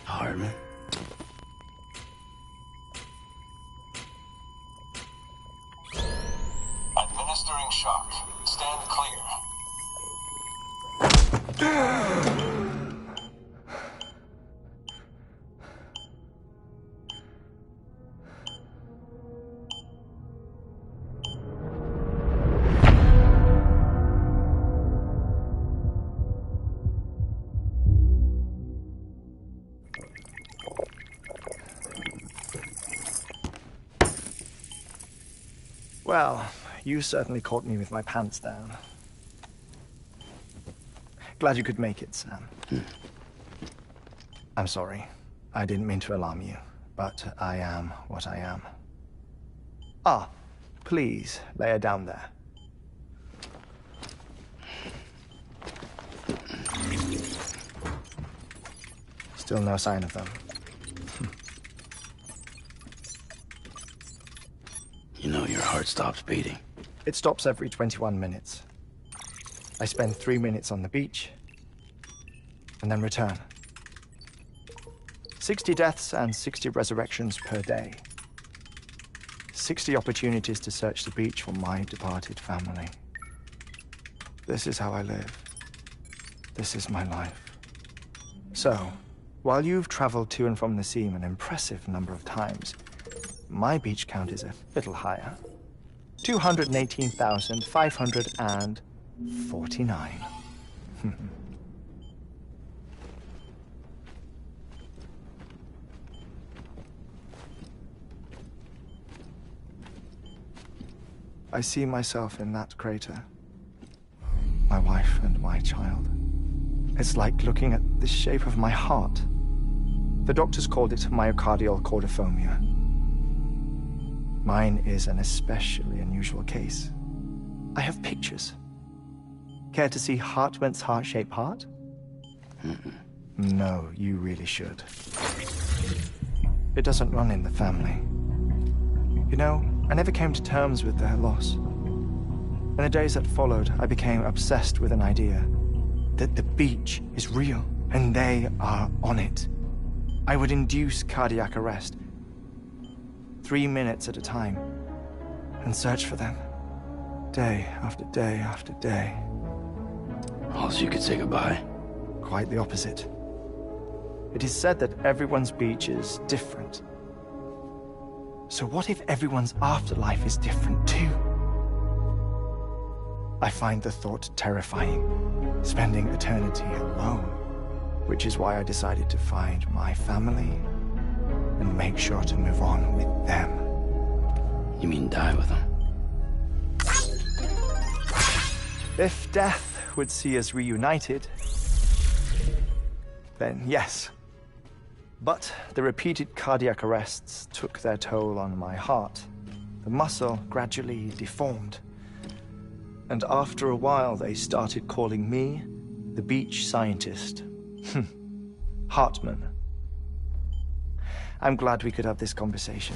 Hartman. Administering shock. Stand clear. Well, you certainly caught me with my pants down. Glad you could make it, Sam. I'm sorry. I didn't mean to alarm you, but I am what I am. Ah, please, lay her down there. Still no sign of them. You know your heart stops beating. It stops every 21 minutes. I spend 3 minutes on the beach, and then return. 60 deaths and 60 resurrections per day. 60 opportunities to search the beach for my departed family. This is how I live. This is my life. So, while you've traveled to and from the seam an impressive number of times, my beach count is a little higher. 218,549. I see myself in that crater. My wife and my child. It's like looking at the shape of my heart. The doctors called it myocardial cordiformia. Mine is an especially unusual case. I have pictures. Care to see Hartman's heart-shaped heart? No, you really should. It doesn't run in the family. You know, I never came to terms with their loss. In the days that followed, I became obsessed with an idea that the beach is real, and they are on it. I would induce cardiac arrest, 3 minutes at a time, and search for them, day after day after day. Also, you could say goodbye. Quite the opposite. It is said that everyone's beach is different. So what if everyone's afterlife is different too? I find the thought terrifying, spending eternity alone, which is why I decided to find my family and make sure to move on with them. You mean die with them? If death would see us reunited, then yes. But the repeated cardiac arrests took their toll on my heart. The muscle gradually deformed. And after a while, they started calling me the beach scientist. Hartman. I'm glad we could have this conversation.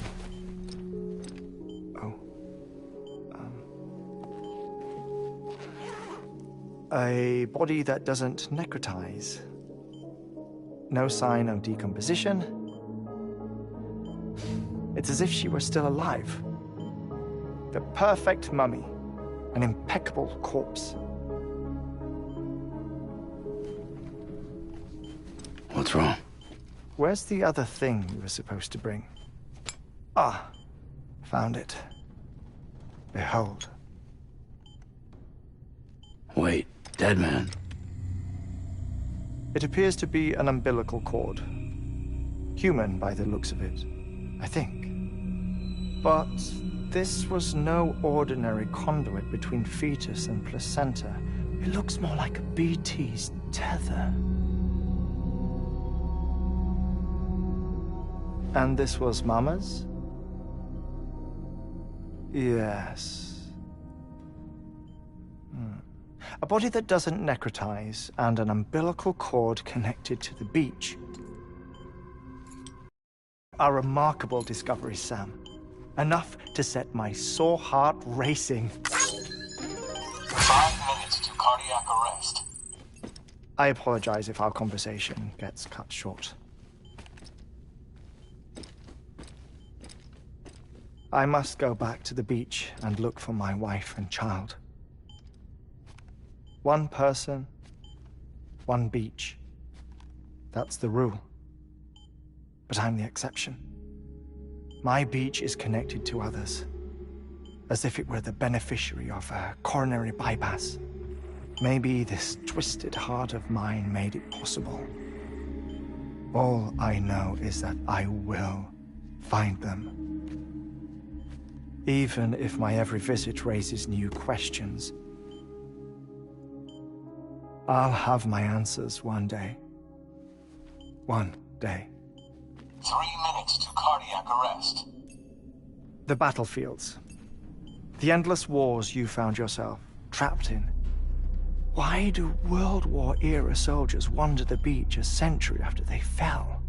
Oh. A body that doesn't necrotize. No sign of decomposition. It's as if she were still alive. The perfect mummy. An impeccable corpse. What's wrong? Where's the other thing you were supposed to bring? Ah, found it. Behold. Wait, dead man? It appears to be an umbilical cord. Human by the looks of it, I think. But this was no ordinary conduit between fetus and placenta. It looks more like a BT's tether. And this was Mama's? Yes. A body that doesn't necrotize, and an umbilical cord connected to the beach. A remarkable discovery, Sam. Enough to set my sore heart racing. 5 minutes to cardiac arrest. I apologize if our conversation gets cut short. I must go back to the beach and look for my wife and child. One person, one beach. That's the rule. But I'm the exception. My beach is connected to others, as if it were the beneficiary of a coronary bypass. Maybe this twisted heart of mine made it possible. All I know is that I will find them. Even if my every visit raises new questions, I'll have my answers one day. One day. 3 minutes to cardiac arrest. The battlefields. The endless wars you found yourself trapped in. Why do World War-era soldiers wander the beach a century after they fell?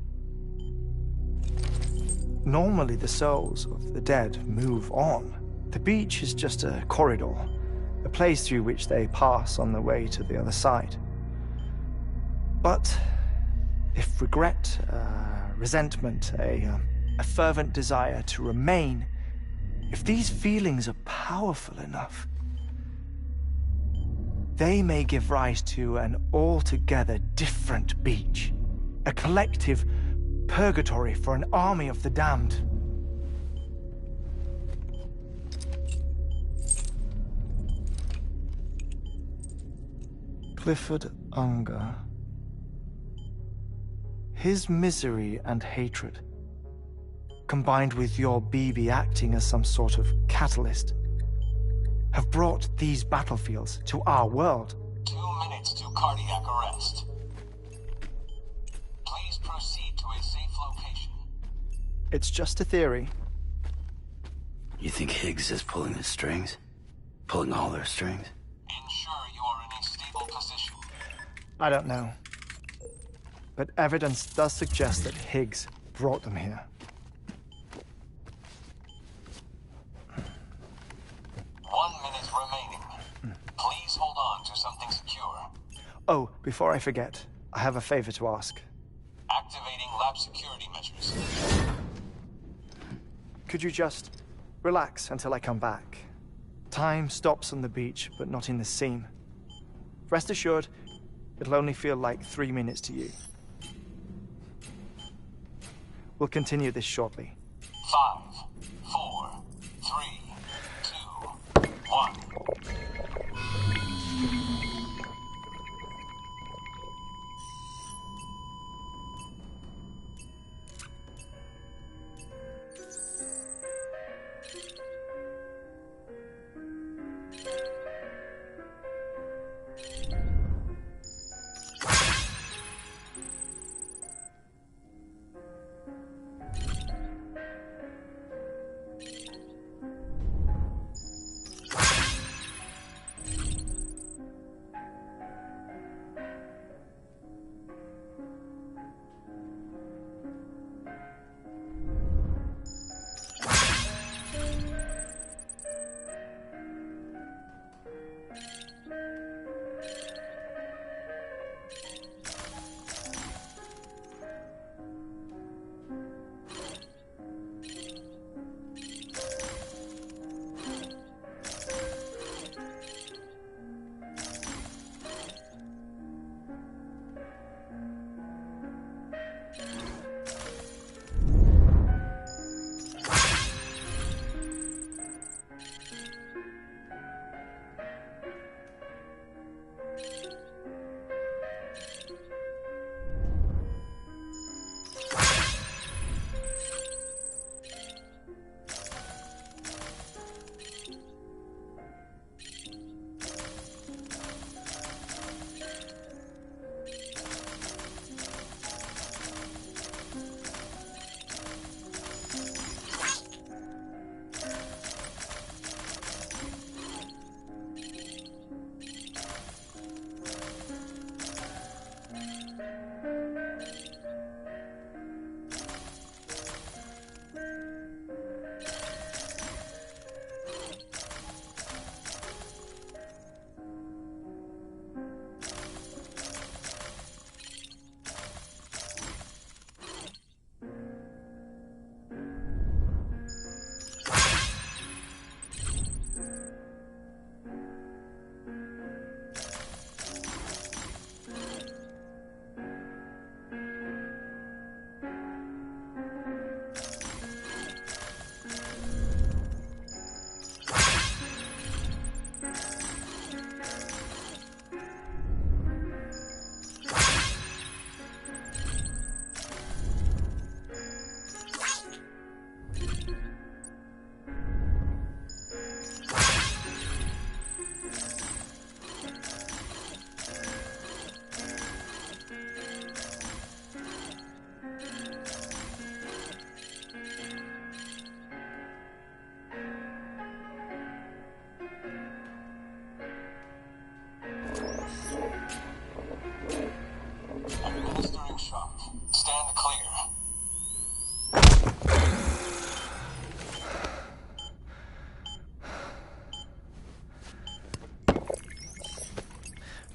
Normally, the souls of the dead move on. The beach is just a corridor, a place through which they pass on the way to the other side. But if regret, resentment, a fervent desire to remain, if these feelings are powerful enough, they may give rise to an altogether different beach, a collective purgatory for an army of the damned. Clifford Unger. His misery and hatred, combined with your BB acting as some sort of catalyst, have brought these battlefields to our world. 2 minutes to cardiac arrest. Please proceed to a safe location. It's just a theory. You think Higgs is pulling the strings? Pulling all their strings? Ensure you are in a stable position. I don't know. But evidence does suggest that Higgs brought them here. 1 minute remaining. Please hold on to something secure. Oh, before I forget, I have a favor to ask. Activating lab security measures. Could you just relax until I come back? Time stops on the beach, but not in the scene. Rest assured, it'll only feel like 3 minutes to you. We'll continue this shortly. 5, 4, 3, 2, 1.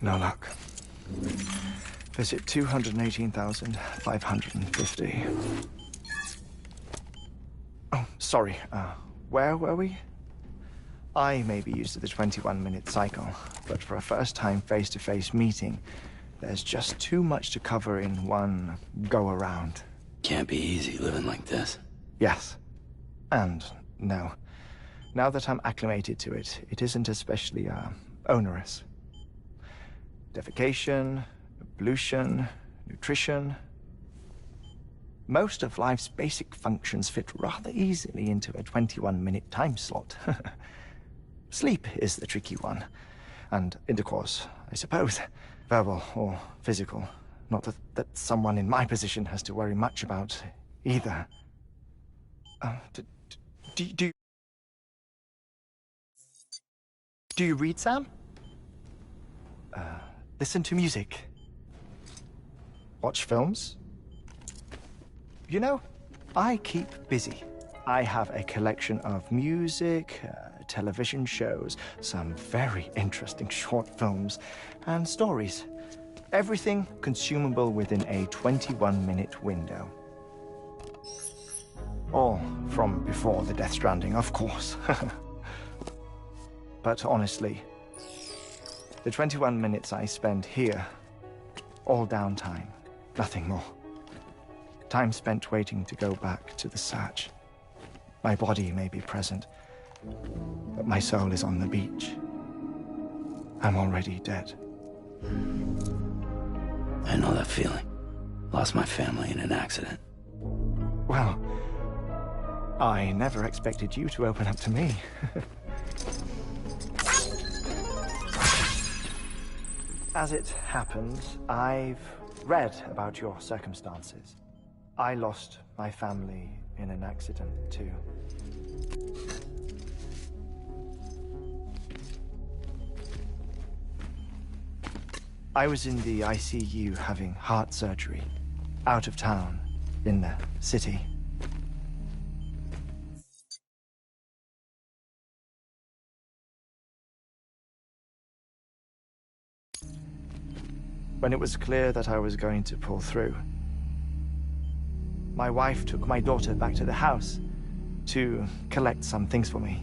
No luck. Visit 218,550. Oh, sorry. Where were we? I may be used to the 21-minute cycle, but for a first-time face-to-face meeting, there's just too much to cover in one go-around. Can't be easy living like this. Yes. And no. Now that I'm acclimated to it, it isn't especially, onerous. Defecation, pollution, nutrition. Most of life's basic functions fit rather easily into a 21-minute time slot. Sleep is the tricky one. And intercourse, I suppose. Verbal or physical. Not that someone in my position has to worry much about either. Do you read, Sam? Listen to music. Watch films? You know, I keep busy. I have a collection of music, television shows, some very interesting short films, and stories. Everything consumable within a 21-minute window. All from before the Death Stranding, of course. But honestly, the 21 minutes I spend here, all downtime, nothing more. Time spent waiting to go back to the search. My body may be present, but my soul is on the beach. I'm already dead. I know that feeling. Lost my family in an accident. Well, I never expected you to open up to me. As it happens, I've read about your circumstances. I lost my family in an accident, too. I was in the ICU having heart surgery, out of town, in the city. When it was clear that I was going to pull through, my wife took my daughter back to the house to collect some things for me.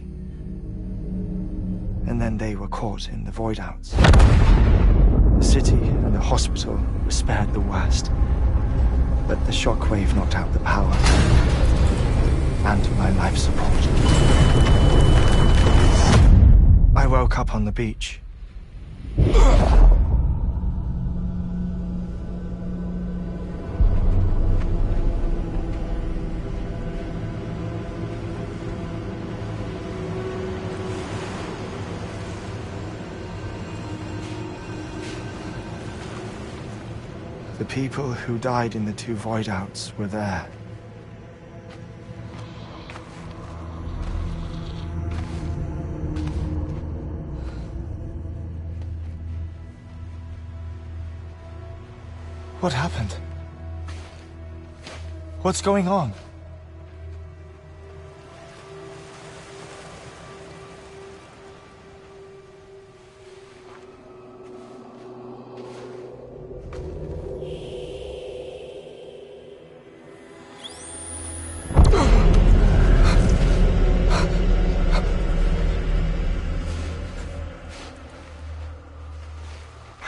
And then they were caught in the void-outs. The city and the hospital were spared the worst, but the shockwave knocked out the power and my life support. I woke up on the beach. The people who died in the two void-outs were there. What happened? What's going on?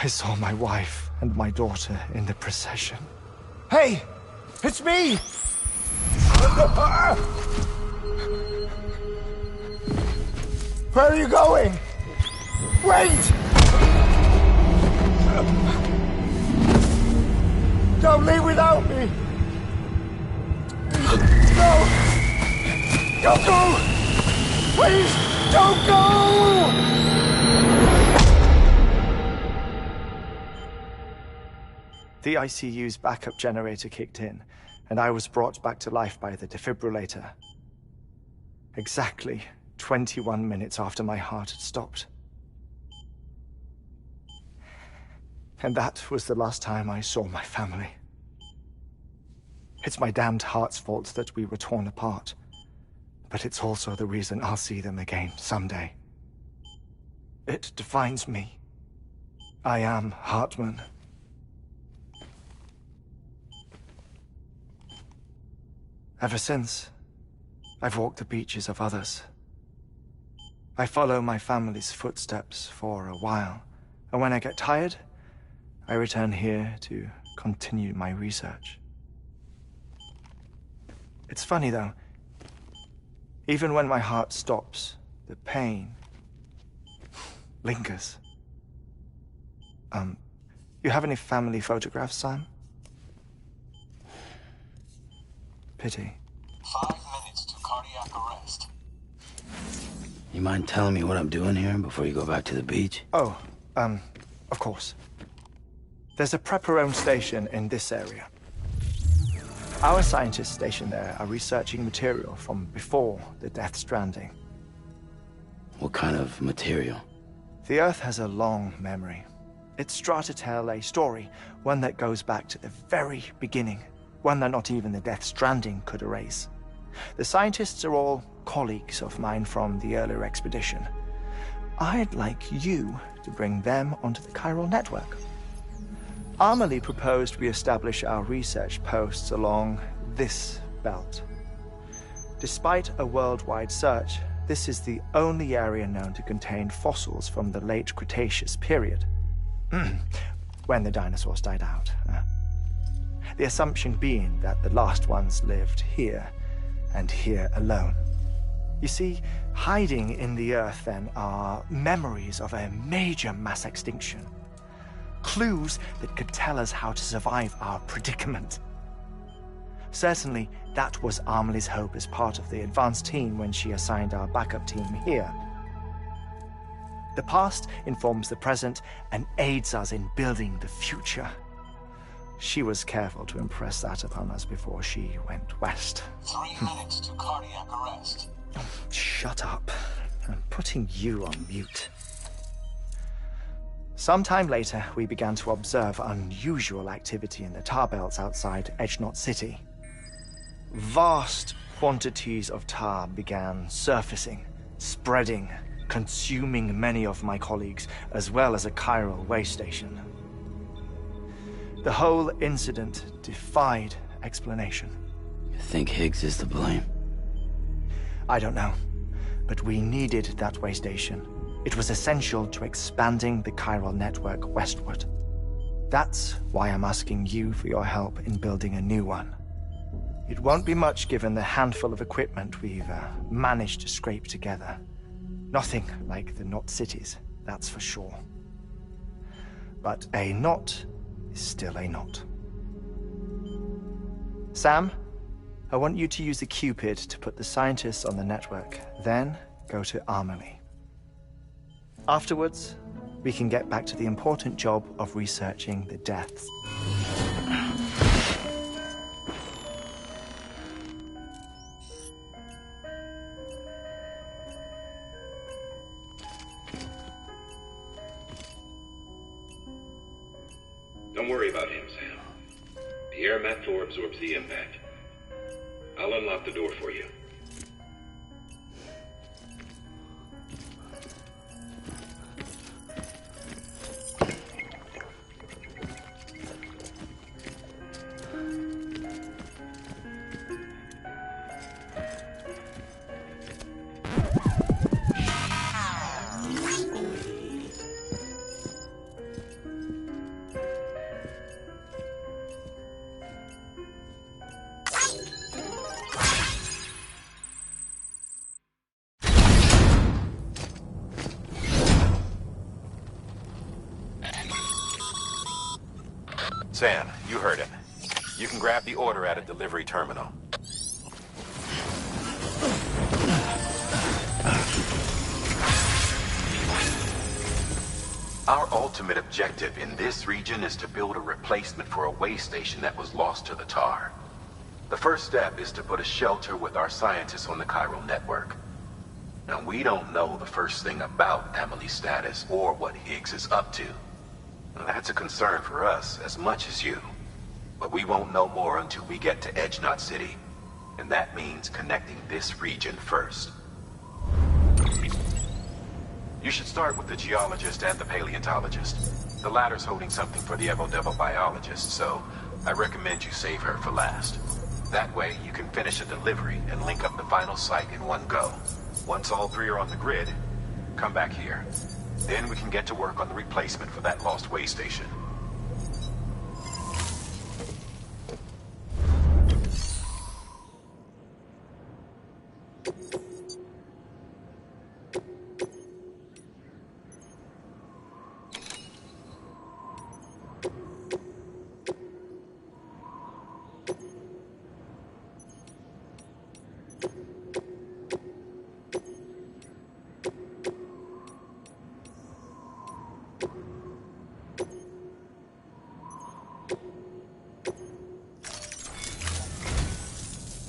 I saw my wife and my daughter in the procession. Hey! It's me! Where are you going? Wait! Don't leave without me! No! Don't go! Please, don't go! The ICU's backup generator kicked in, and I was brought back to life by the defibrillator. Exactly 21 minutes after my heart had stopped. And that was the last time I saw my family. It's my damned heart's fault that we were torn apart, but it's also the reason I'll see them again someday. It defines me. I am Hartman. Ever since, I've walked the beaches of others. I follow my family's footsteps for a while, and when I get tired, I return here to continue my research. It's funny though, even when my heart stops, the pain lingers. You have any family photographs, Sam? Pity. 5 minutes to cardiac arrest. You mind telling me what I'm doing here before you go back to the beach? Oh, of course. There's a prepper-owned station in this area. Our scientists stationed there are researching material from before the Death Stranding. What kind of material? The Earth has a long memory. It's trying to tell a story, one that goes back to the very beginning, one that not even the Death Stranding could erase. The scientists are all colleagues of mine from the earlier expedition. I'd like you to bring them onto the chiral network. Amelie proposed we establish our research posts along this belt. Despite a worldwide search, this is the only area known to contain fossils from the late Cretaceous period. When the dinosaurs died out. The assumption being that the last ones lived here, and here alone. You see, hiding in the Earth then are memories of a major mass extinction. Clues that could tell us how to survive our predicament. Certainly, that was Amelie's hope as part of the advanced team when she assigned our backup team here. The past informs the present and aids us in building the future. She was careful to impress that upon us before she went west. 3 minutes to cardiac arrest. Oh, shut up. I'm putting you on mute. Sometime later, we began to observe unusual activity in the tar belts outside Edgenot City. Vast quantities of tar began surfacing, spreading, consuming many of my colleagues, as well as a chiral way station. The whole incident defied explanation. You think Higgs is to blame? I don't know, but we needed that way station. It was essential to expanding the chiral network westward. That's why I'm asking you for your help in building a new one. It won't be much given the handful of equipment we've managed to scrape together. Nothing like the knot cities, that's for sure. But a knot is still a knot. Sam, I want you to use the Cupid to put the scientists on the network, then go to Amelie. Afterwards, we can get back to the important job of researching the deaths. Don't worry about him, Sam. The air mat floor absorbs the impact. I'll unlock the door for you. Sam, you heard him. You can grab the order at a delivery terminal. Our ultimate objective in this region is to build a replacement for a way station that was lost to the tar. The first step is to put a shelter with our scientists on the chiral network. Now, we don't know the first thing about Amelie's status or what Higgs is up to. That's a concern for us as much as you. But we won't know more until we get to Edgenot City. And that means connecting this region first. You should start with the geologist and the paleontologist. The latter's holding something for the Evo-Devo biologist, so I recommend you save her for last. That way, you can finish a delivery and link up the final site in one go. Once all three are on the grid, come back here. Then we can get to work on the replacement for that lost way station.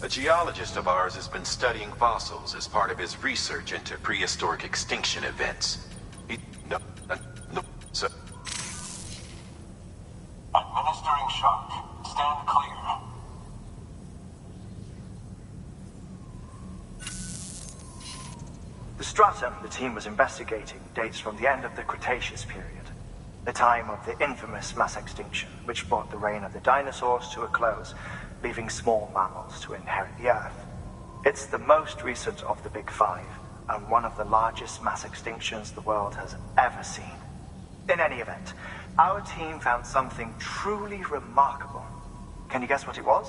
A geologist of ours has been studying fossils as part of his research into prehistoric extinction events. No, sir. Administering shock. Stand clear. The stratum the team was investigating dates from the end of the Cretaceous period, the time of the infamous mass extinction, which brought the reign of the dinosaurs to a close, leaving small mammals to inherit the Earth. It's the most recent of the Big Five, and one of the largest mass extinctions the world has ever seen. In any event, our team found something truly remarkable. Can you guess what it was?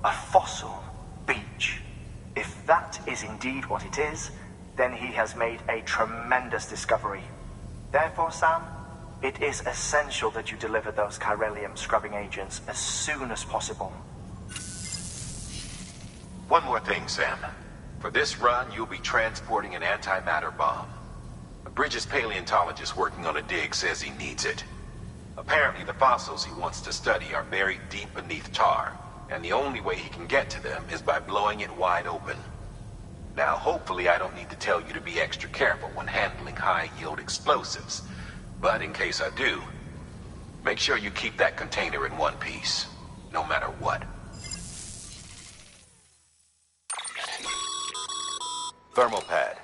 A fossil beach. If that is indeed what it is, then he has made a tremendous discovery. Therefore, Sam, it is essential that you deliver those chiralium scrubbing agents as soon as possible. One more thing, Sam. For this run, you'll be transporting an antimatter bomb. A Bridges paleontologist working on a dig says he needs it. Apparently, the fossils he wants to study are buried deep beneath tar, and the only way he can get to them is by blowing it wide open. Now, hopefully I don't need to tell you to be extra careful when handling high-yield explosives. But in case I do, make sure you keep that container in one piece, no matter what. Thermal pad.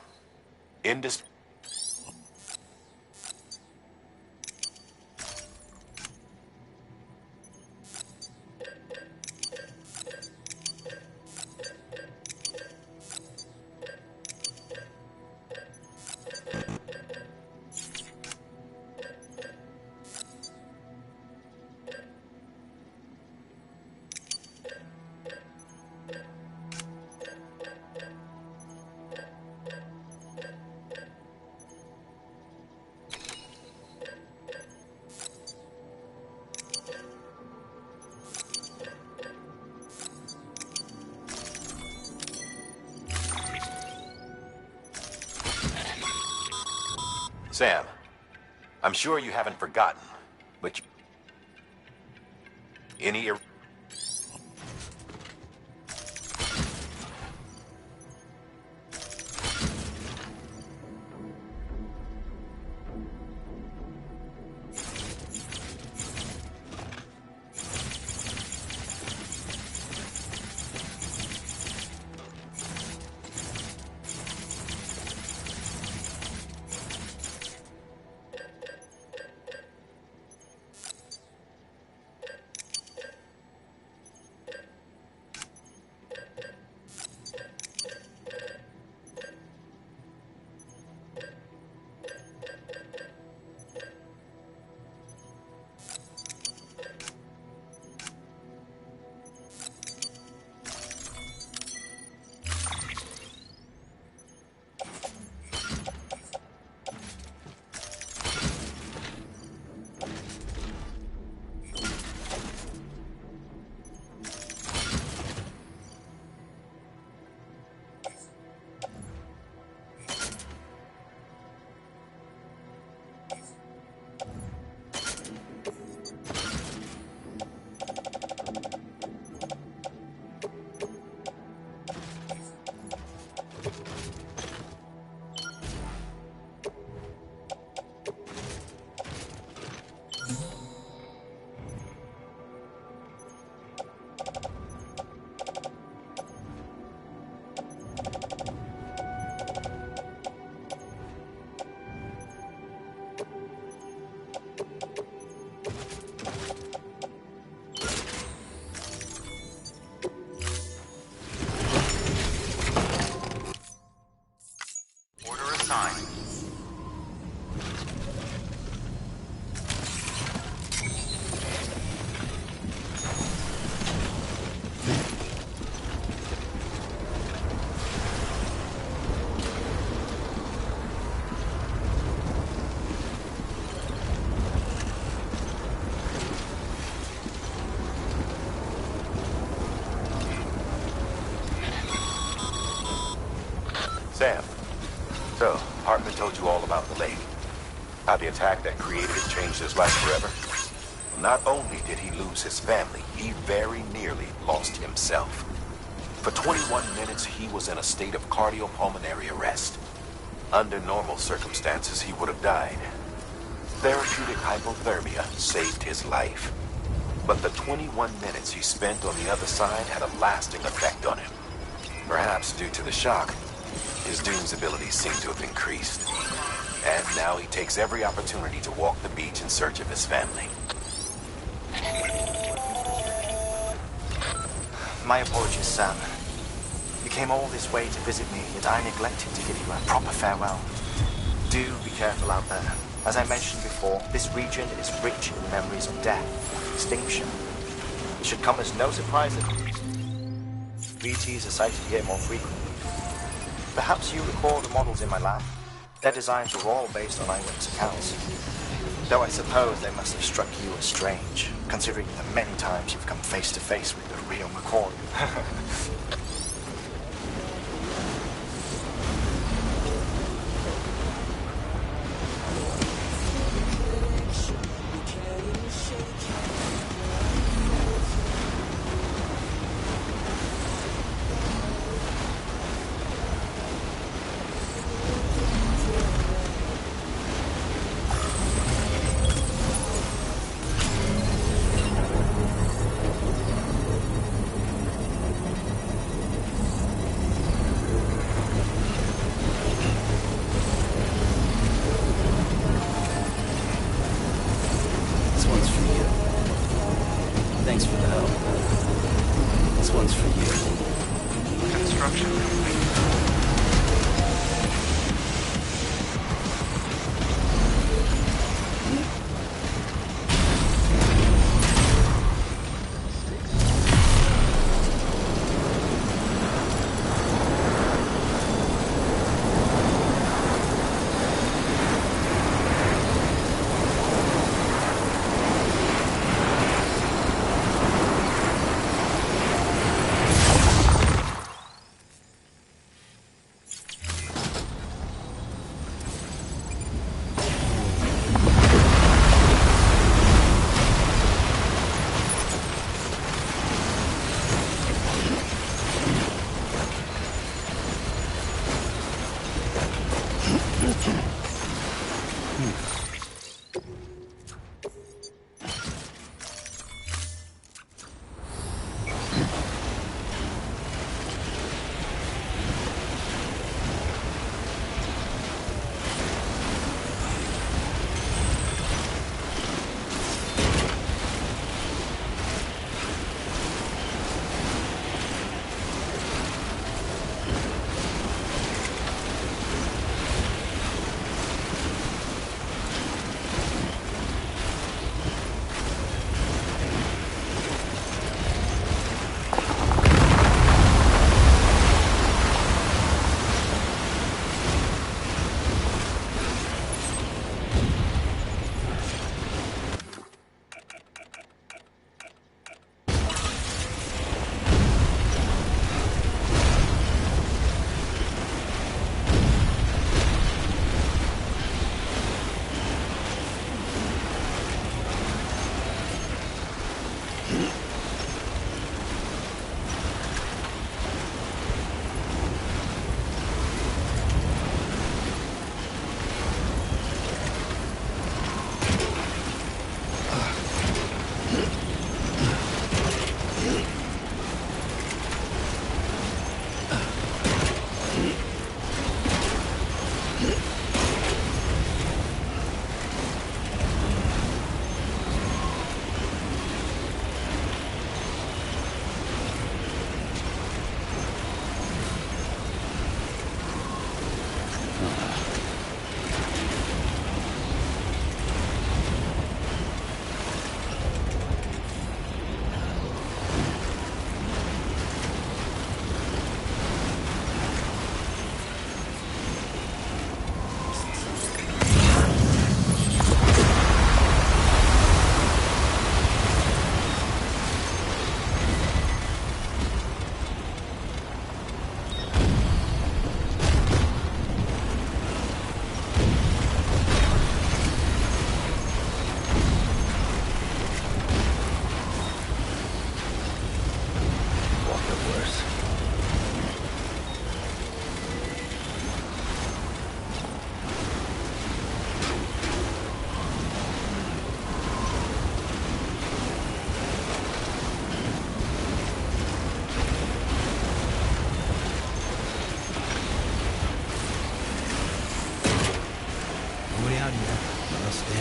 Sam, I'm sure you haven't forgotten, but any Sam, so Hartman told you all about the lake. How the attack that created it changed his life forever? Not only did he lose his family, he very nearly lost himself. For 21 minutes, he was in a state of cardiopulmonary arrest. Under normal circumstances, he would have died. Therapeutic hypothermia saved his life. But the 21 minutes he spent on the other side had a lasting effect on him. Perhaps due to the shock, his Doom's abilities seem to have increased. And now he takes every opportunity to walk the beach in search of his family. My apologies, Sam. You came all this way to visit me, yet I neglected to give you a proper farewell. Do be careful out there. As I mentioned before, this region is rich in memories of death and extinction. It should come as no surprise that BTs are sighted here more frequently. Perhaps you recall the models in my lab? Their designs were all based on eyewitness accounts. Though I suppose they must have struck you as strange, considering the many times you've come face to face with the real McCoy. Thanks for the help. This one's for you. Construction complete.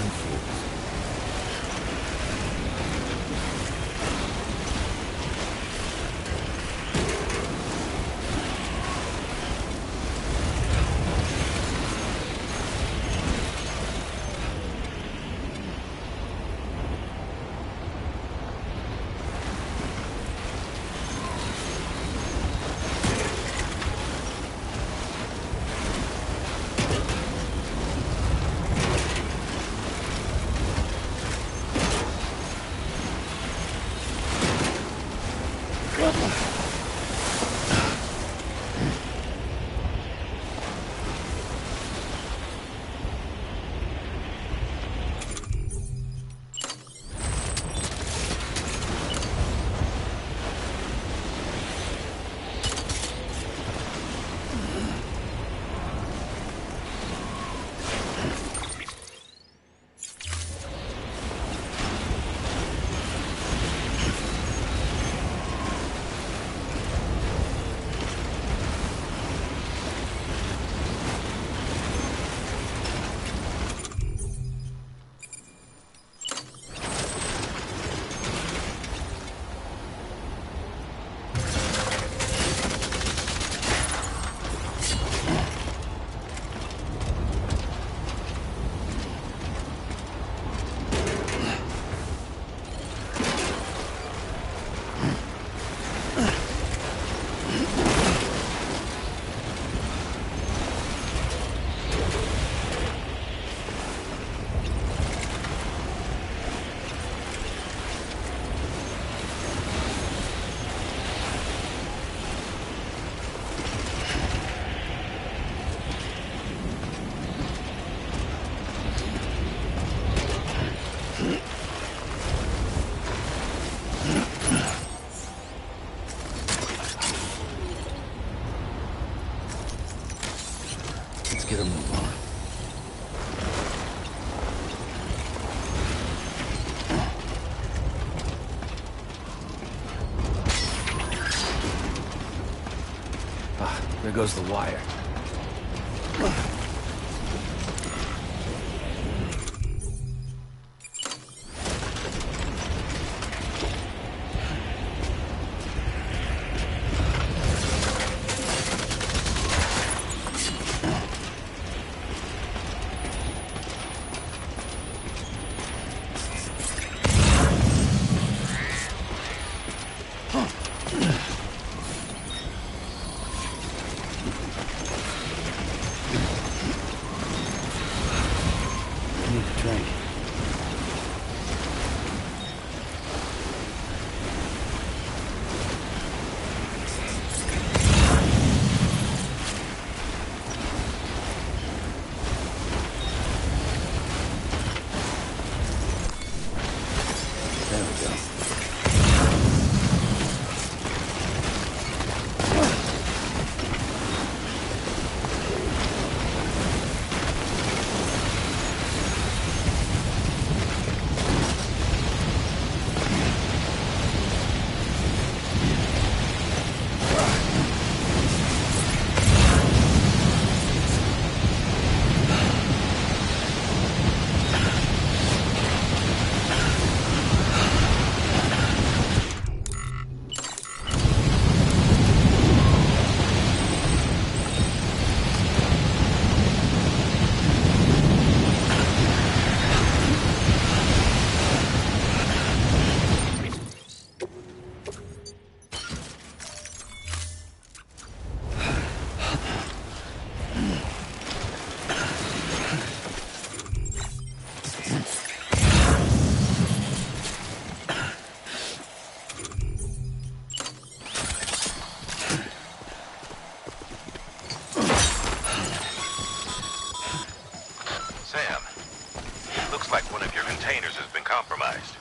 fools. Let's get a move on. Ah, there goes the wire. Drink. There we go. Sam, looks like one of your containers has been compromised.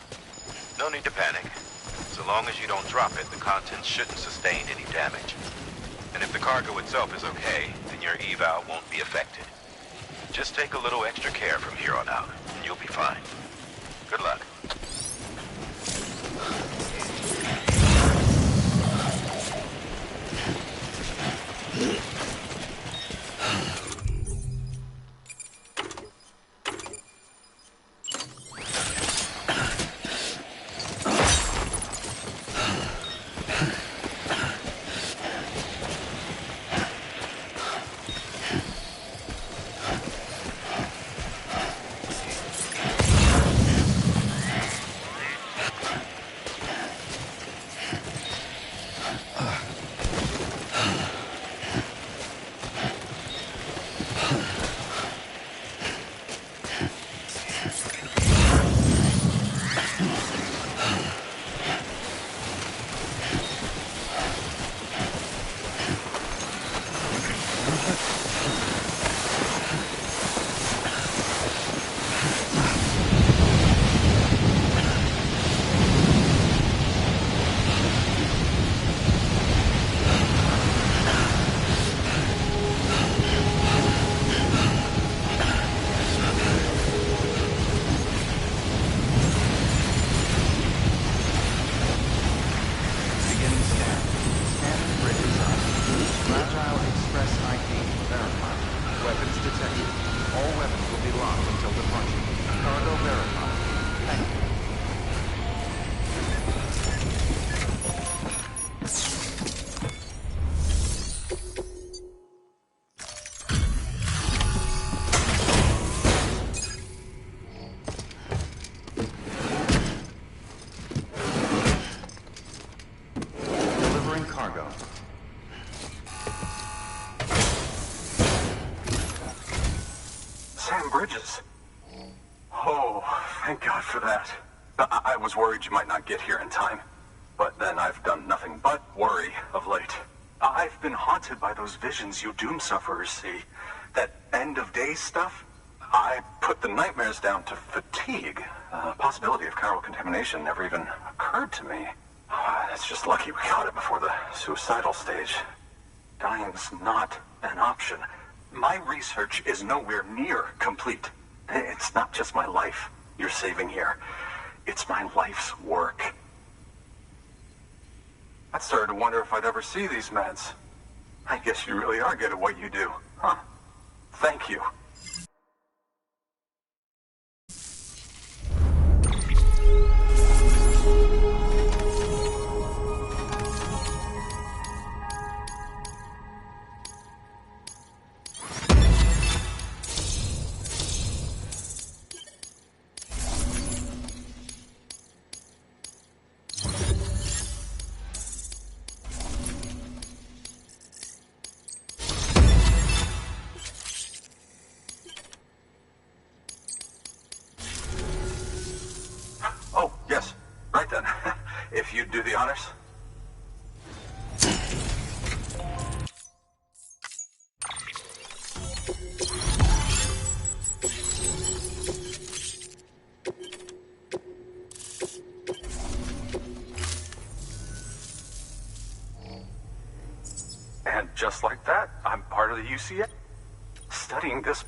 No need to panic. So long as you don't drop it, the contents shouldn't sustain any damage. And if the cargo itself is okay, then your eval won't be affected. Just take a little extra care from here on out, and you'll be fine. Good luck. I was worried you might not get here in time, but then I've done nothing but worry of late. I've been haunted by those visions you doom sufferers see. That end of days stuff. I put the nightmares down to fatigue. Possibility of chiral contamination never even occurred to me. It's just lucky we caught it before the suicidal stage. Dying's not an option. My research is nowhere near complete. It's not just my life you're saving here. It's my life's work. I started to wonder if I'd ever see these meds. I guess you really are good at what you do, huh? Thank you. If you'd do the honors. And just like that, I'm part of the UCA, studying this.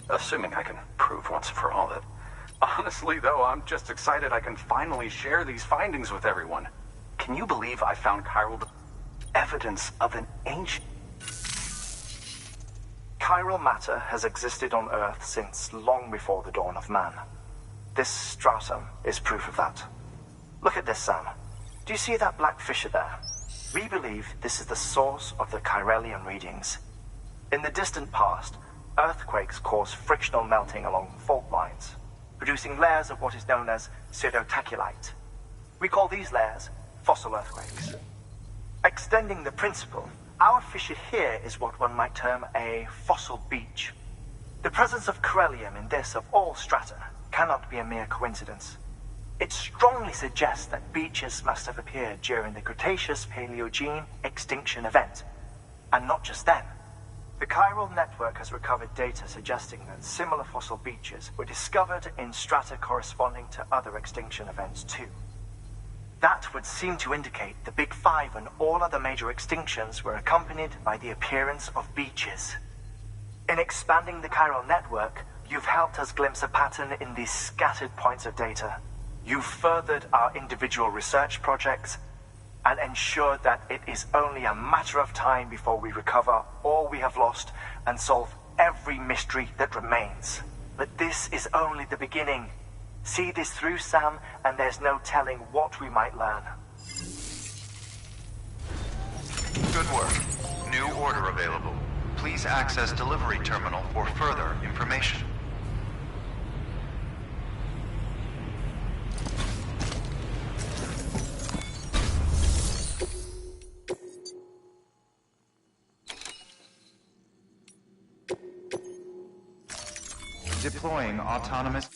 Assuming I can prove once for all that. Honestly, though, I'm just excited I can finally share these findings with everyone. Can you believe I found chiral evidence of an ancient... Chiral matter has existed on Earth since long before the dawn of man. This stratum is proof of that. Look at this, Sam. Do you see that black fissure there? We believe this is the source of the chiralium readings. In the distant past, earthquakes cause frictional melting along fault lines, producing layers of what is known as pseudotachylite. We call these layers fossil earthquakes. Extending the principle, our fissure here is what one might term a fossil beach. The presence of chiralium in this of all strata cannot be a mere coincidence. It strongly suggests that beaches must have appeared during the Cretaceous-Paleogene extinction event. And not just then. The chiral network has recovered data suggesting that similar fossil beaches were discovered in strata corresponding to other extinction events too. That would seem to indicate the Big Five and all other major extinctions were accompanied by the appearance of beaches. In expanding the chiral network, you've helped us glimpse a pattern in these scattered points of data. You've furthered our individual research projects and ensured that it is only a matter of time before we recover all we have lost and solve every mystery that remains. But this is only the beginning. See this through, Sam, and there's no telling what we might learn. Good work. New order available. Please access delivery terminal for further information. Deploying autonomous...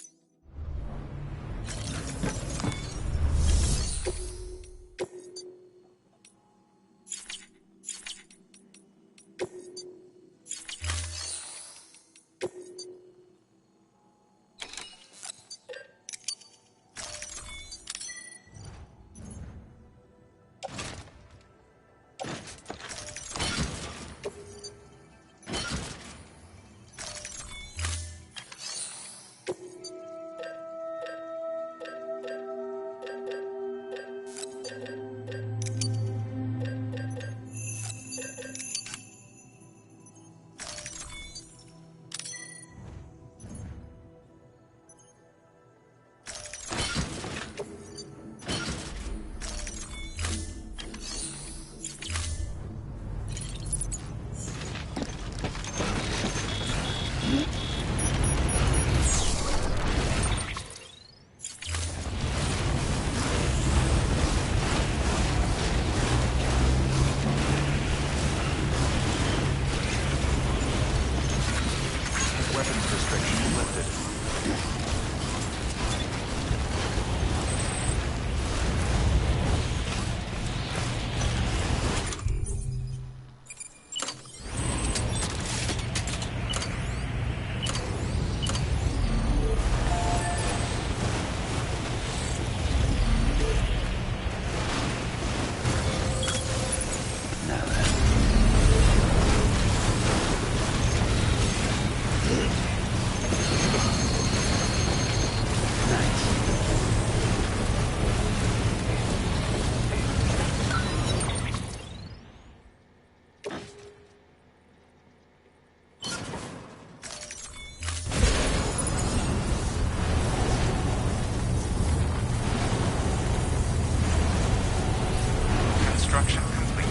Construction complete.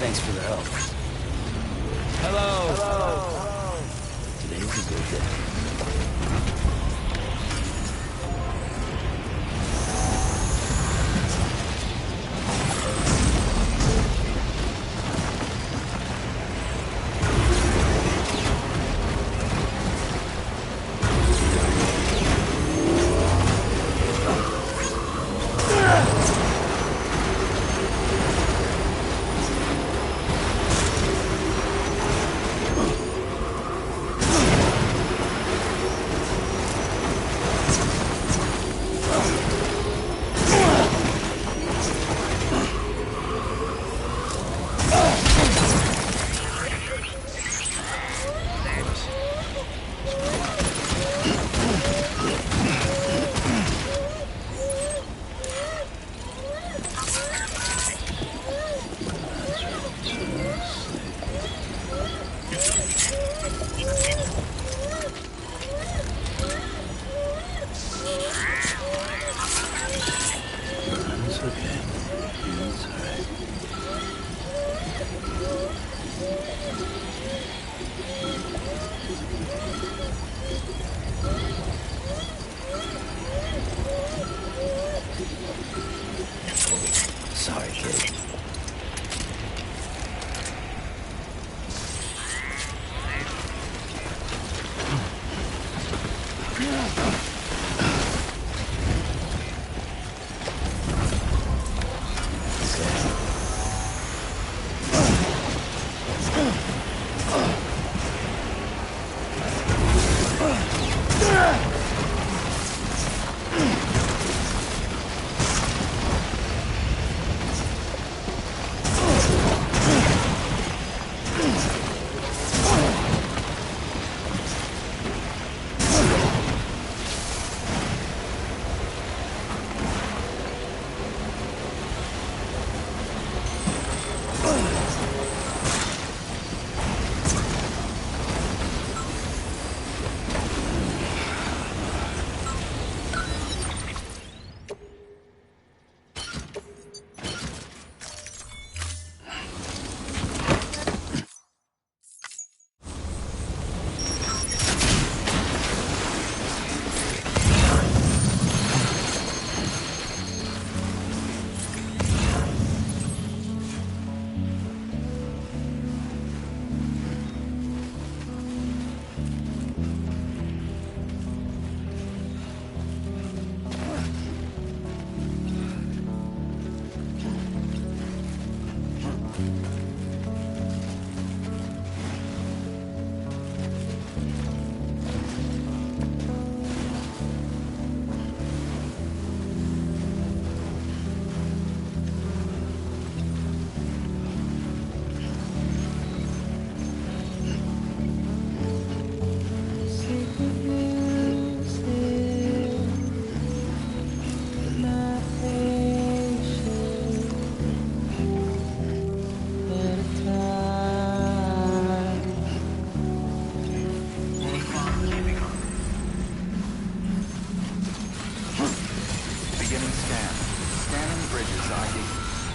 Thanks for the help. Hello! Today's a good day. Sorry, kid.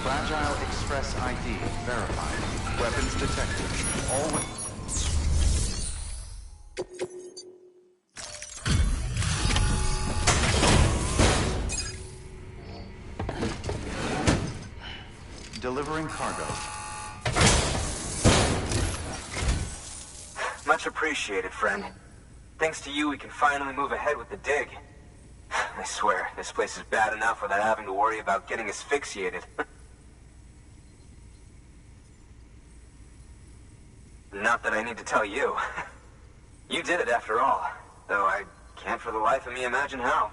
Fragile Express ID verified. Weapons detected. All Delivering cargo. Much appreciated, friend. Thanks to you, we can finally move ahead with the dig. I swear, this place is bad enough without having to worry about getting asphyxiated. Not that I need to tell you. You did it after all, though I can't for the life of me imagine how.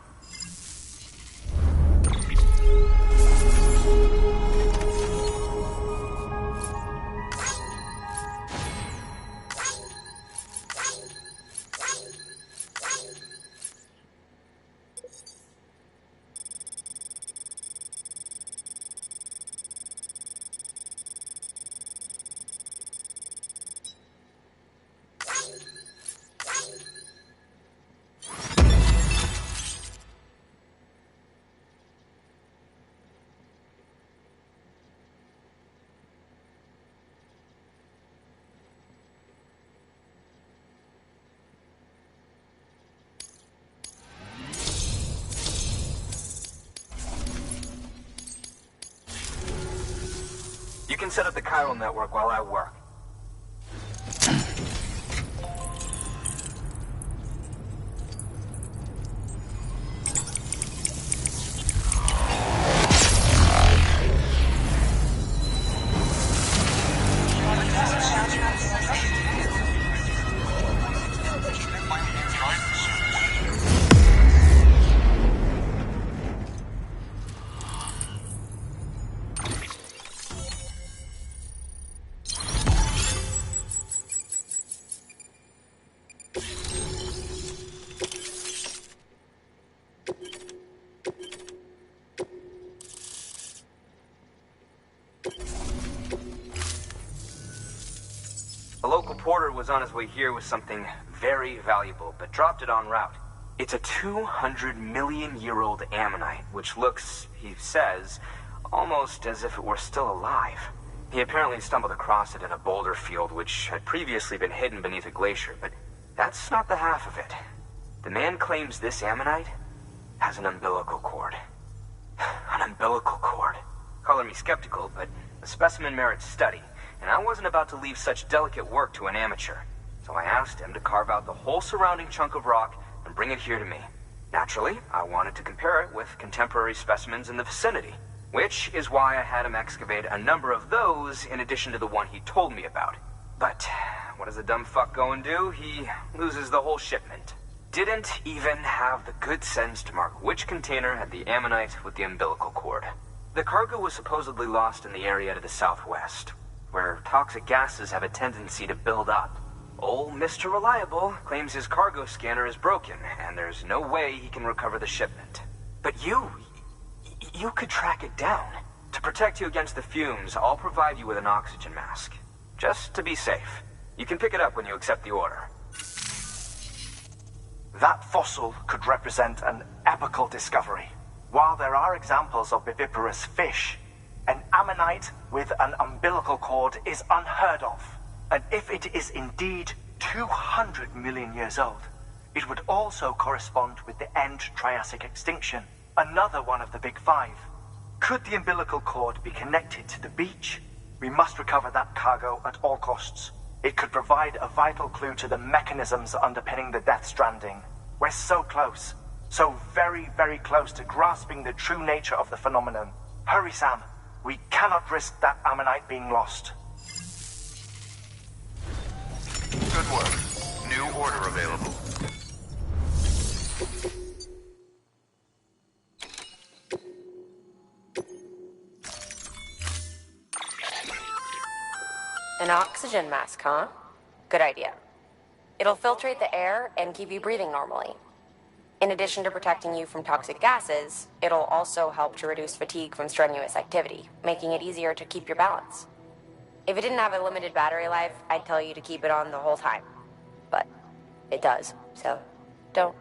You can set up the chiral network while I work. A local porter was on his way here with something very valuable, but dropped it en route. It's a 200-million-year-old ammonite, which looks, he says, almost as if it were still alive. He apparently stumbled across it in a boulder field, which had previously been hidden beneath a glacier, but that's not the half of it. The man claims this ammonite has an umbilical cord. An umbilical cord. Color me skeptical, but the specimen merits study. And I wasn't about to leave such delicate work to an amateur. So I asked him to carve out the whole surrounding chunk of rock and bring it here to me. Naturally, I wanted to compare it with contemporary specimens in the vicinity, which is why I had him excavate a number of those in addition to the one he told me about. But what does the dumb fuck go and do? He loses the whole shipment. Didn't even have the good sense to mark which container had the ammonite with the umbilical cord. The cargo was supposedly lost in the area to the southwest, where toxic gases have a tendency to build up. Old Mr. Reliable claims his cargo scanner is broken, and there's no way he can recover the shipment. But you could track it down. To protect you against the fumes, I'll provide you with an oxygen mask. Just to be safe. You can pick it up when you accept the order. That fossil could represent an epochal discovery. While there are examples of viviparous fish, an ammonite with an umbilical cord is unheard of. And if it is indeed 200 million years old, it would also correspond with the end Triassic extinction, another one of the big five. Could the umbilical cord be connected to the beach? We must recover that cargo at all costs. It could provide a vital clue to the mechanisms underpinning the Death Stranding. We're so close, so very, very close to grasping the true nature of the phenomenon. Hurry, Sam. We cannot risk that ammonite being lost. Good work. New order available. An oxygen mask, huh? Good idea. It'll filtrate the air and keep you breathing normally. In addition to protecting you from toxic gases, it'll also help to reduce fatigue from strenuous activity, making it easier to keep your balance. If it didn't have a limited battery life, I'd tell you to keep it on the whole time. But it does, so don't.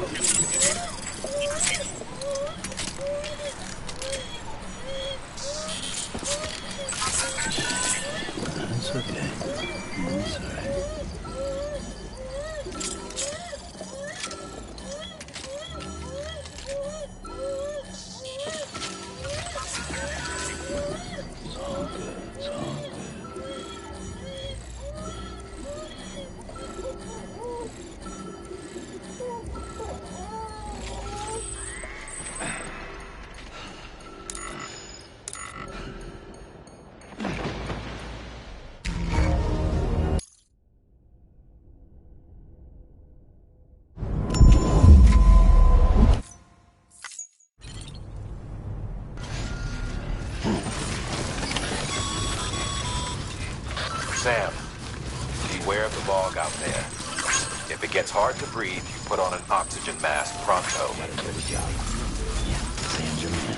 That's okay. That's all right. It's all good. It's all good. Sam, beware of the log out there. If it gets hard to breathe, you put on an oxygen mask pronto. Good job. Yeah, Sam's your man.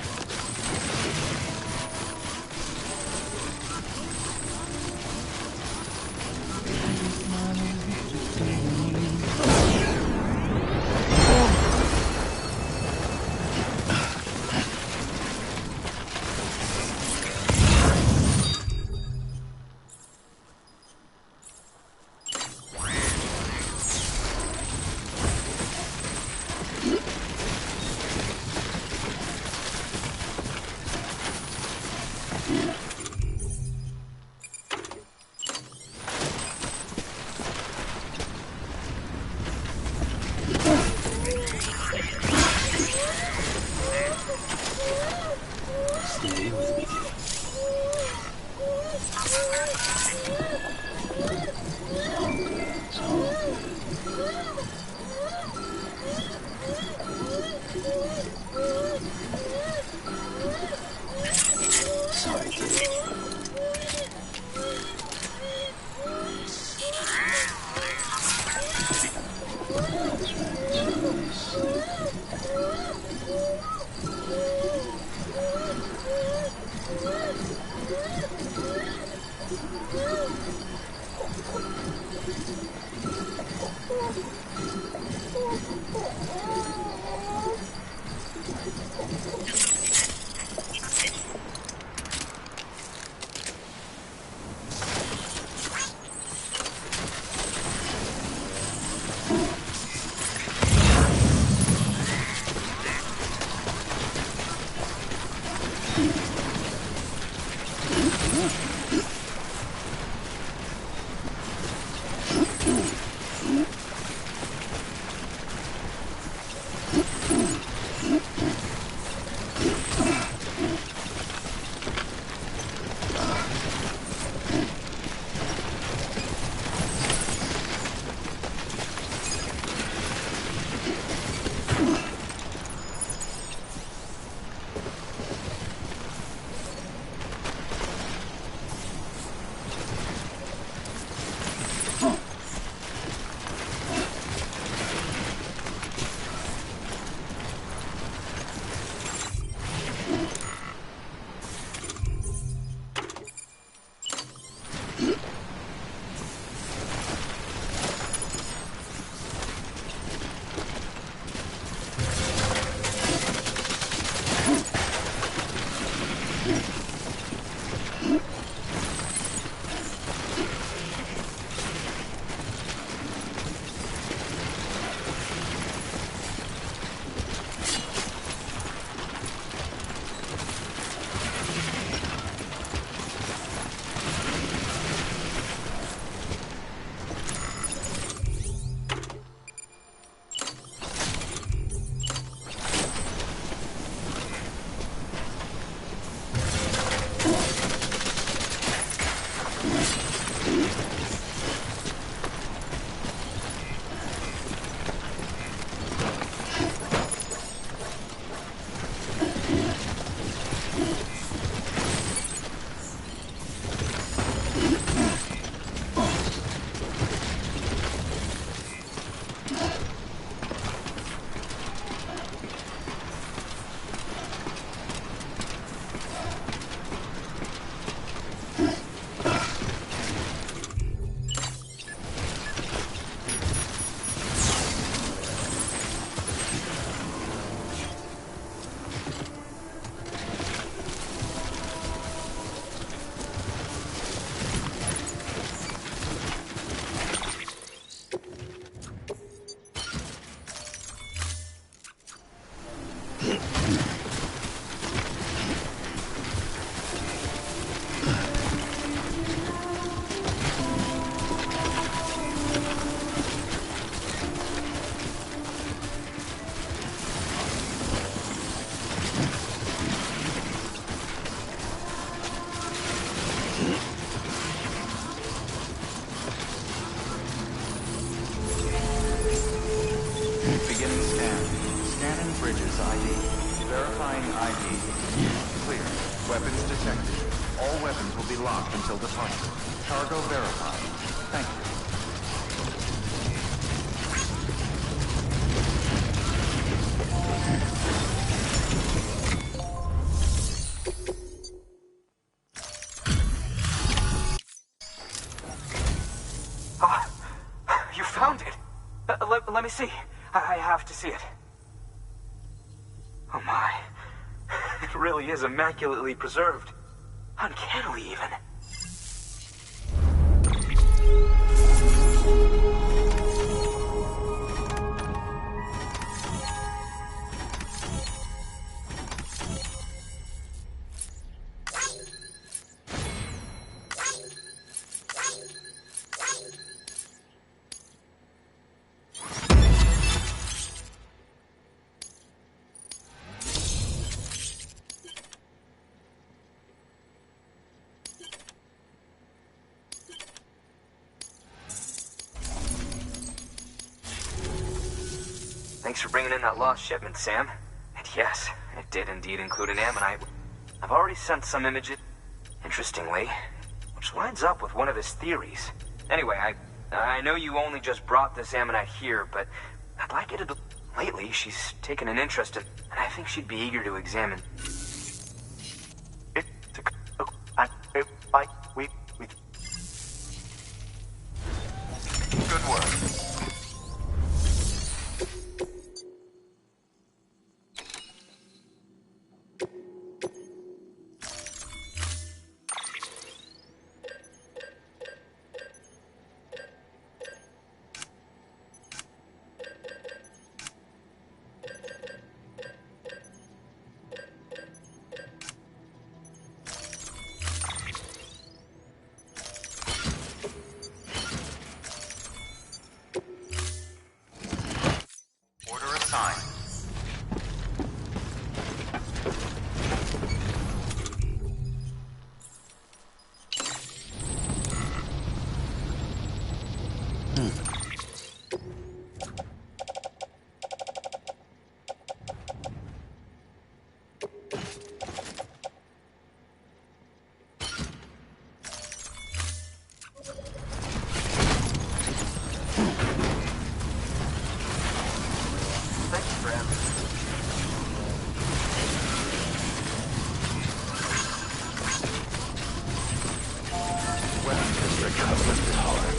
Stay with me. It's all good. Sorry, kid. Weapons ID. Verifying ID. Clear. Weapons detected. All weapons will be locked until departure. Cargo verified. Thank you. You found it! Let me see. I have to see it. Oh my. It really is immaculately preserved. Uncannily, even. Thanks for bringing in that lost shipment, Sam. And yes, it did indeed include an ammonite. I've already sent some images, interestingly, which lines up with one of his theories. Anyway, I know you only just brought this ammonite here, but I'd like you to... Lately, she's taken an interest in... And I think she'd be eager to examine... Good work. Order assigned. Thanks for everything. Weapons district uplifted hard.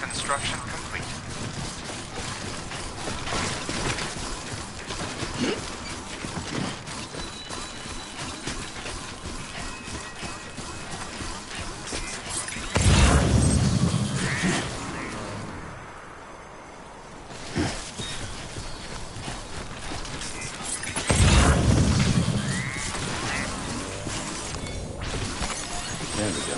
Construction complete. There we go.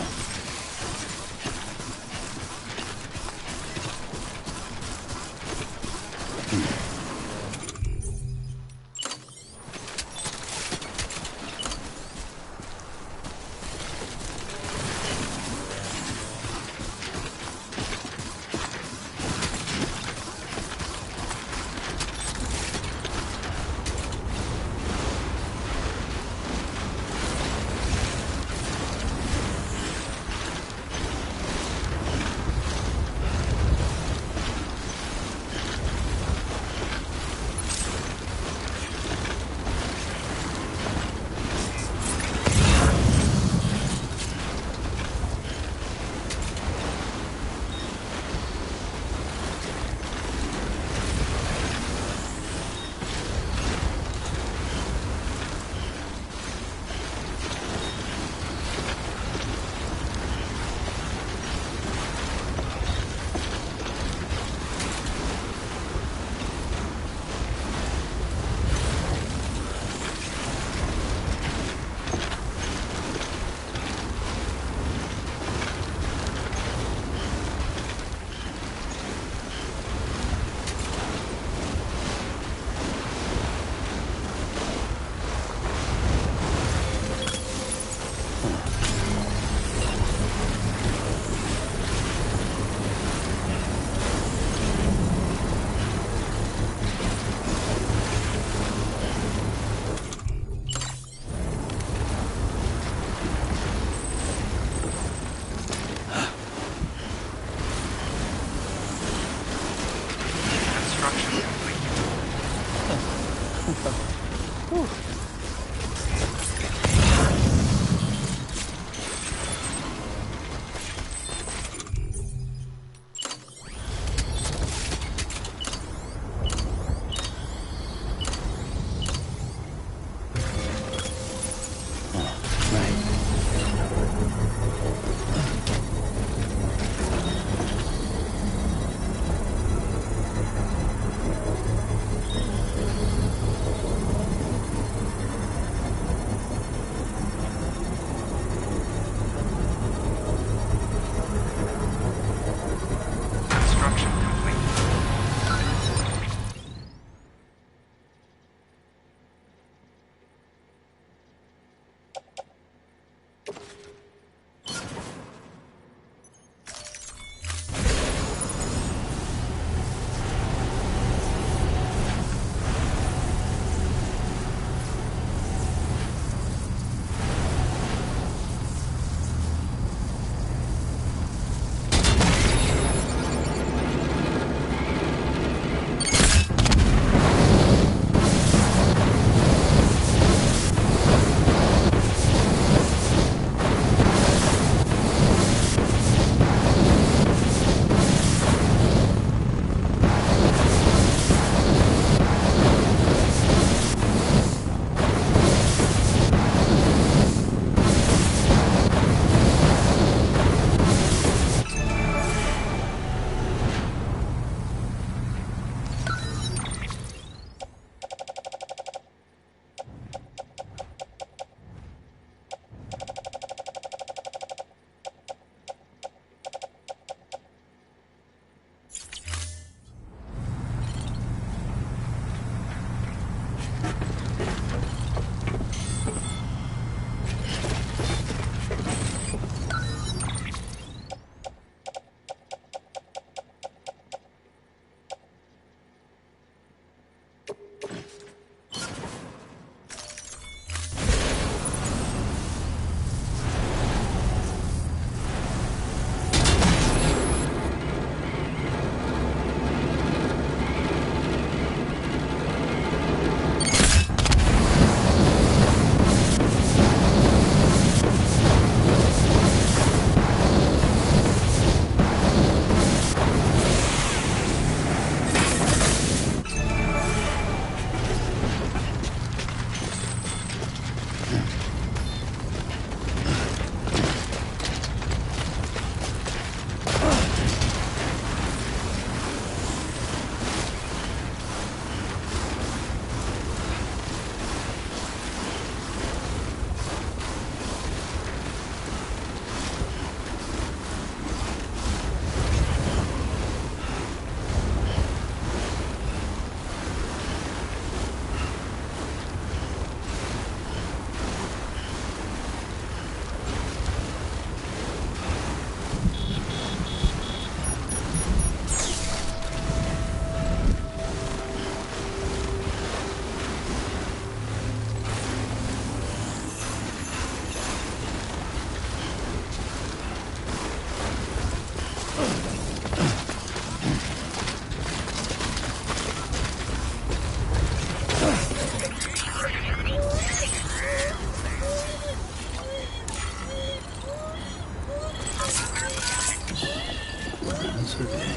okay.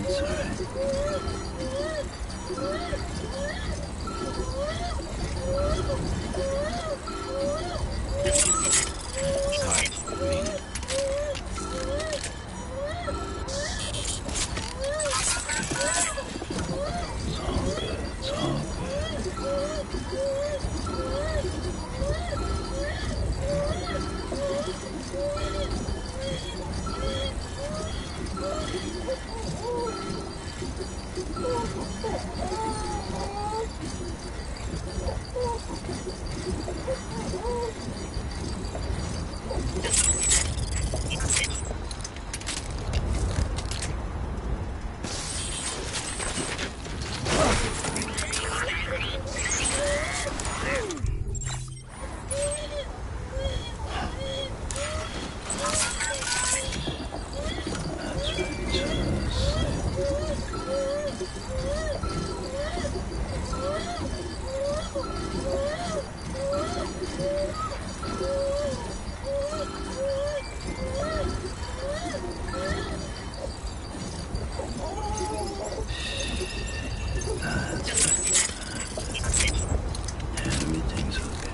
It's alright. Sorry, I didn't mean it. It's all good. It's all good. That's right. Just everything's okay.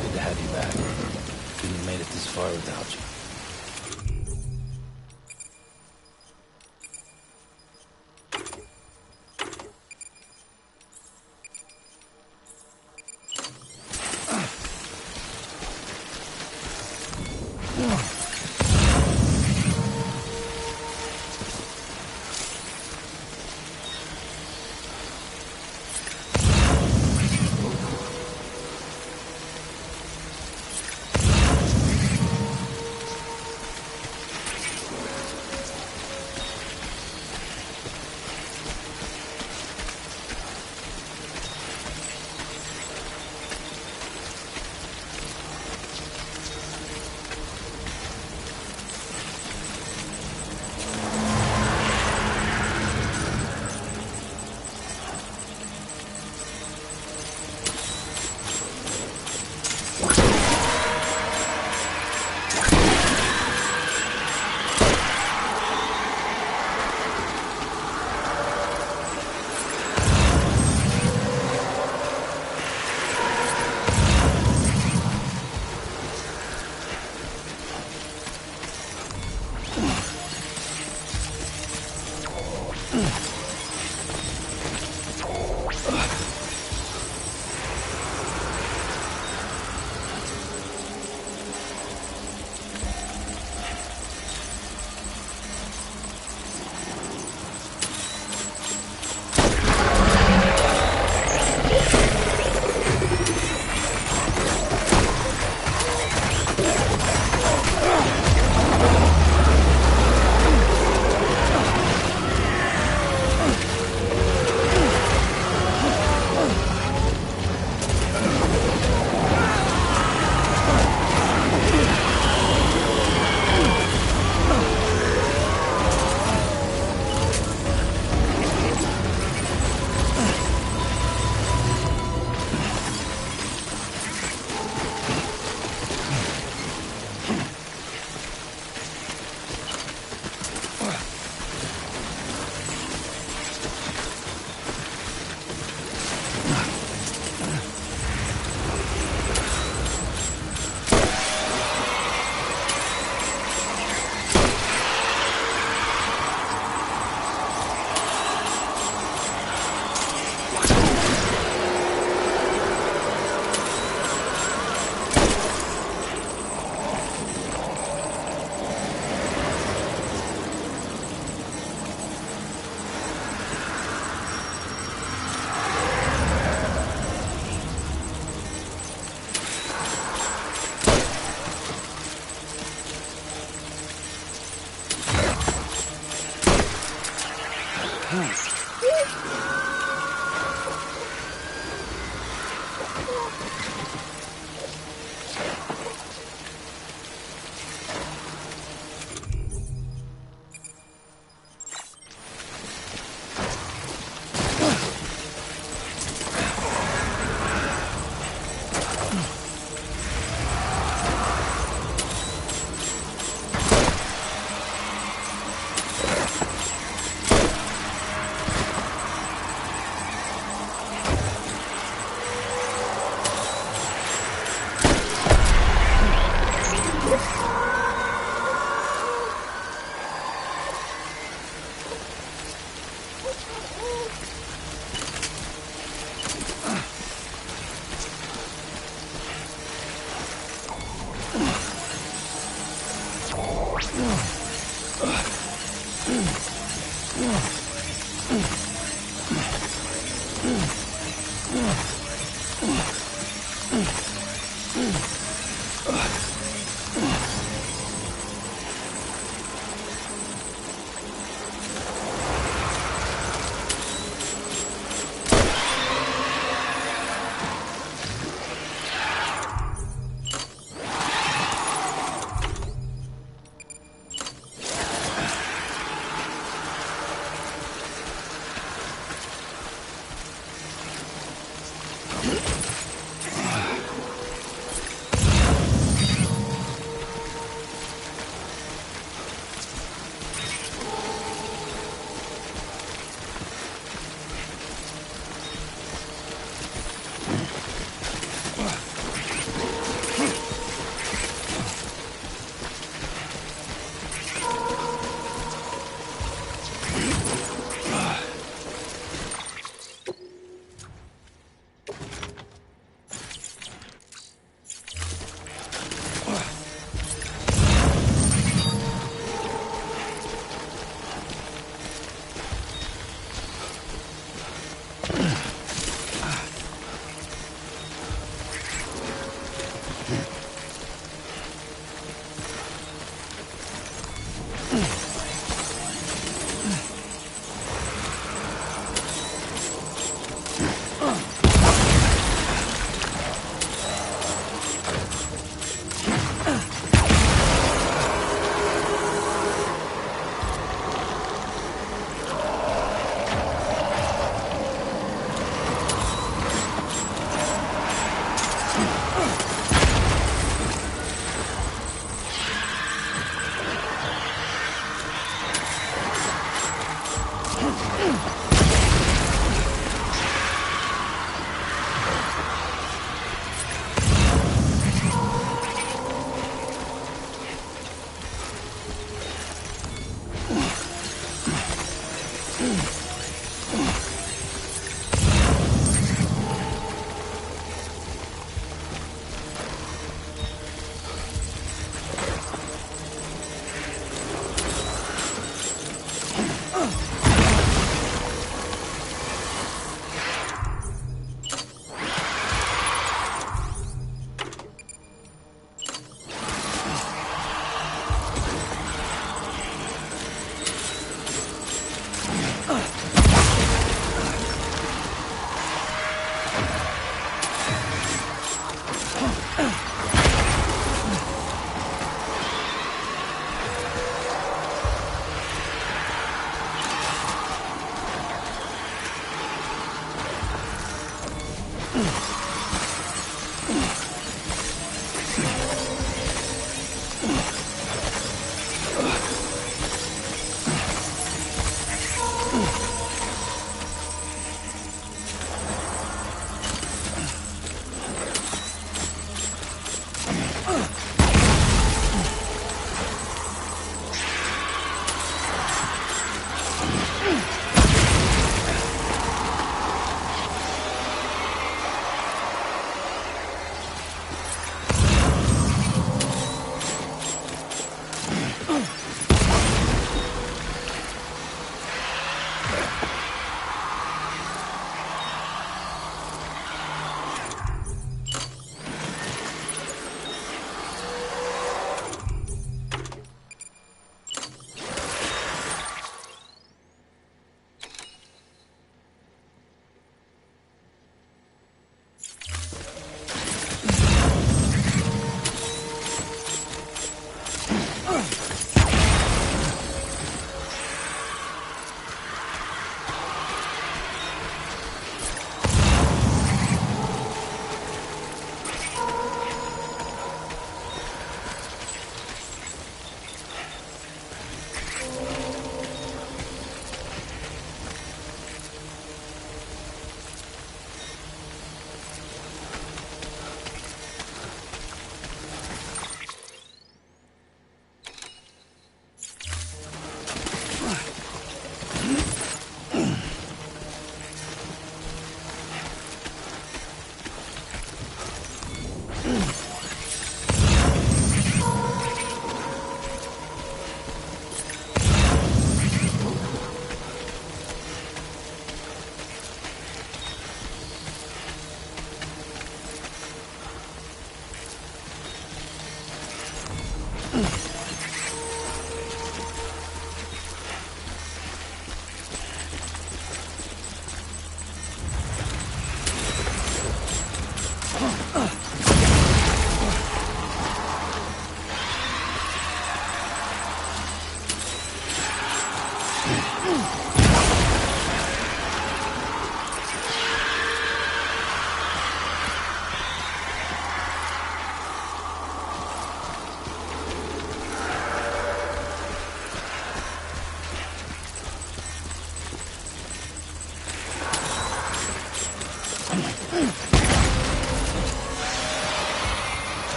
Good to have you back. Couldn't have made it this far without you.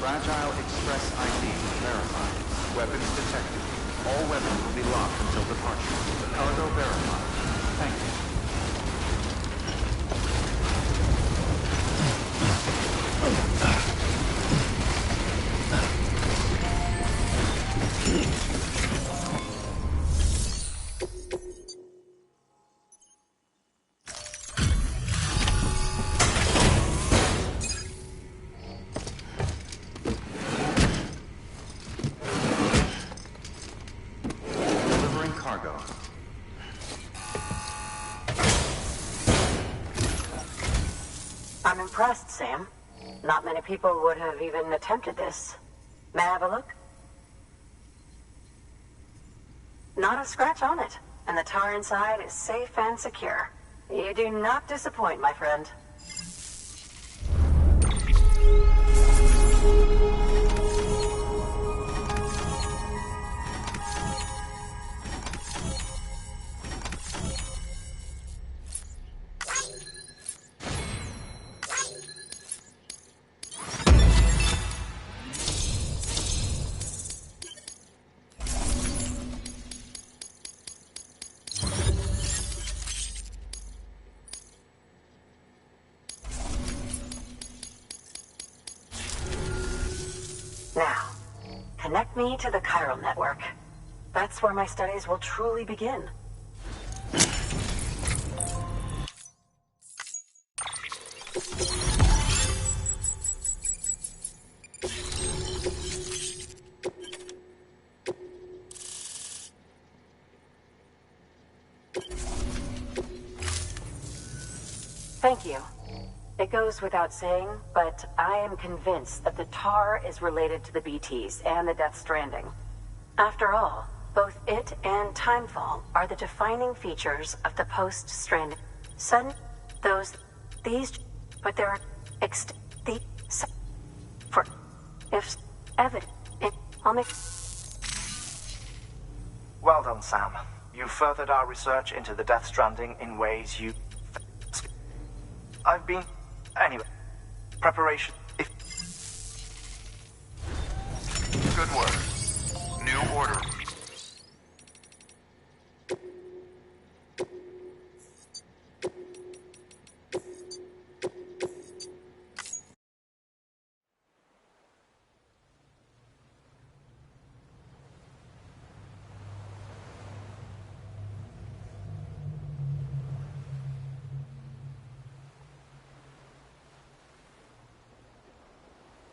Fragile Express ID verified. Weapons detected. All weapons will be locked until departure. Cargo verified. Thank you. cargo. I'm impressed, Sam. Not many people would have even attempted this. May I have a look? Not a scratch on it, and the tar inside is safe and secure. You do not disappoint, my friend. Now, connect me to the chiral network. That's where my studies will truly begin. Thank you. It goes without saying, but I am convinced that the tar is related to the BTs and the Death Stranding. After all, both it and Timefall are the defining features of the post-Stranding. But there are evident. I'll make. Well done, Sam. You furthered our research into the Death Stranding in ways you... I've been... Anyway, preparation... Good work. New order.